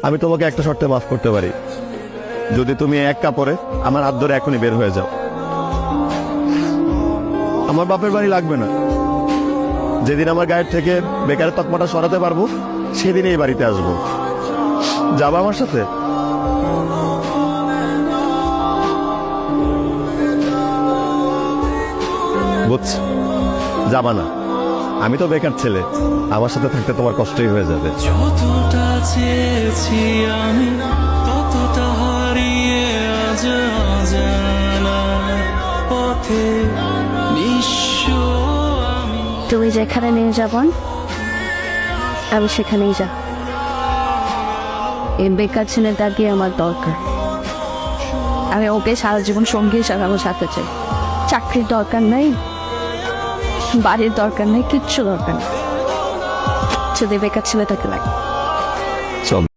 আমি তোমাকে একটা শর্তে মাফ করতে পারি, যদি তুমি এক কাপড়ে আমার হাত ধরে এখনই বের হয়ে যাও। আমার বাপের বাড়ি লাগবে না, যেদিন আমার গায়ের থেকে বেকারের তকমাটা সরাতে পারবো সেদিন এই বাড়িতে আসবো। যাবা আমার সাথে? বুঝছি, যাবা না। আমি তো বেকার ছেলে, আমার সাথে থাকতে তোমার কষ্টই হয়ে যাবে। যতটা চেয়েছি আমি ততটা হারিয়ে আজ অজানা পথে নিঃস্ব আমি। তুমি যেখানে নিয়ে যাবেন আমি সেখানেই যাব। এই বেকার ছেলেটাকে আমার দরকার, আমি ওকে সারা জীবন সঙ্গী হিসাবে আমার সাথে চাই। চাকরির দরকার নাই, বাড়ির দরকার নেই, কিচ্ছু দরকার নেই, যদি বেকার ছেলেটাকে লাগে। চল।